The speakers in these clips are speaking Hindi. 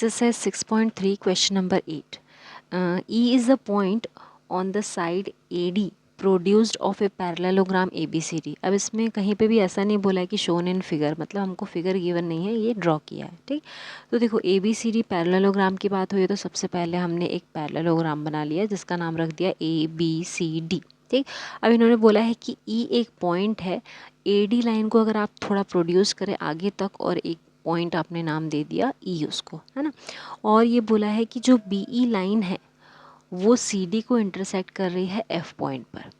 Exercise 6.3 question number 8. E is the point on the side AD produced of a parallelogram ABCD. अब इसमें कहीं पे भी ऐसा नहीं बोला है कि shown in figure, मतलब हमको फिगर गिवन नहीं है, ये ड्रॉ किया है. ठीक, तो देखो ABCD पैरेललोग्राम की बात हुई तो सबसे पहले हमने एक पैरेललोग्राम बना लिया जिसका नाम रख दिया ABCD. ठीक, अब इन्होंने बोला है कि E एक पॉइंट है, AD लाइन को अगर आप थोड़ा प्रोड्यूस करें आगे तक और एक पॉइंट आपने नाम दे दिया ई उसको, है ना. और ये बोला है कि जो बी ई लाइन है वो सी डी को इंटरसेक्ट कर रही है एफ पॉइंट पर.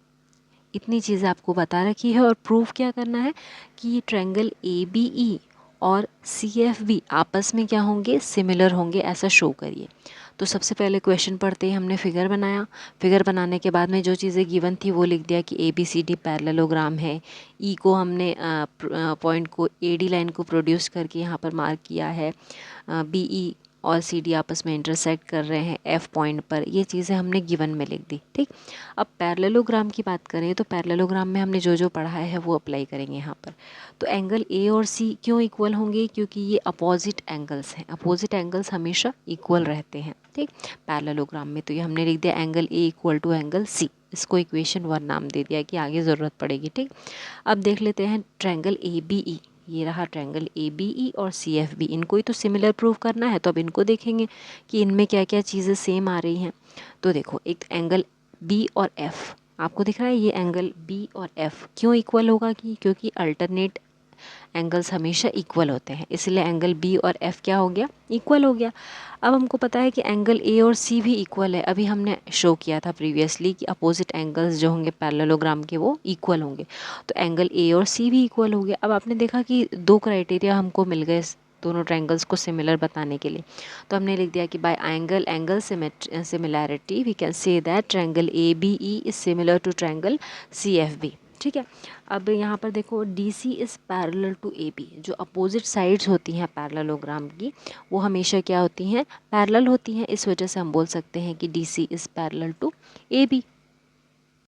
इतनी चीज़ें आपको बता रखी है और प्रूफ क्या करना है कि ये ट्रायंगल ए बी ई और सी एफ बी आपस में क्या होंगे, सिमिलर होंगे, ऐसा शो करिए. तो सबसे पहले क्वेश्चन पढ़ते ही हमने फिगर बनाया. फिगर बनाने के बाद में जो चीज़ें गिवन थी वो लिख दिया कि A B C D parallelogram है. ई को हमने पॉइंट को ए डी लाइन को प्रोड्यूस करके यहाँ पर मार्क किया है. बी ई और सी डी आपस में इंटरसेक्ट कर रहे हैं एफ पॉइंट पर. ये चीज़ें हमने गिवन में लिख दी. ठीक, अब पैरेललोग्राम की बात करें तो पैरेललोग्राम में हमने जो जो पढ़ा है वो अप्लाई करेंगे यहाँ पर. तो एंगल ए और सी क्यों इक्वल होंगे, क्योंकि ये अपोजिट एंगल्स हैं. अपोजिट एंगल्स हमेशा इक्वल रहते हैं. ठीक, पैरेललोग्राम में. तो ये हमने लिख दिया angle A equal to angle C. इसको इक्वेशन 1 नाम दे दिया कि आगे ज़रूरत पड़ेगी. ठीक, अब देख लेते हैं ट्रायंगल ए बी ई. ये रहा ट्रायंगल ए बी ई और सी एफ बी. इनको ही तो सिमिलर प्रूव करना है, तो अब इनको देखेंगे कि इनमें क्या क्या चीज़ें सेम आ रही हैं. तो देखो एक एंगल बी और एफ आपको दिख रहा है. ये एंगल बी और एफ क्यों इक्वल होगा, कि क्योंकि अल्टरनेट एंगल्स हमेशा इक्वल होते हैं, इसलिए एंगल बी और एफ क्या हो गया, इक्वल हो गया. अब हमको पता है कि एंगल ए और सी भी इक्वल है. अभी हमने शो किया था प्रीवियसली कि अपोजिट एंगल्स जो होंगे पैरेललोग्राम के वो इक्वल होंगे. तो एंगल ए और सी भी इक्वल हो गया. अब आपने देखा कि दो क्राइटेरिया हमको मिल गए दोनों ट्रायंगल्स को सिमिलर बताने के लिए. तो हमने लिख दिया कि by angle similarity we can say that triangle A B E is similar to triangle C F B. ठीक है, अब यहाँ पर देखो D C is parallel to A B. जो अपोजिट साइड्स होती हैं पैरेललोग्राम की वो हमेशा क्या होती हैं, पैरेलल होती हैं. इस वजह से हम बोल सकते हैं कि D C is parallel to A B.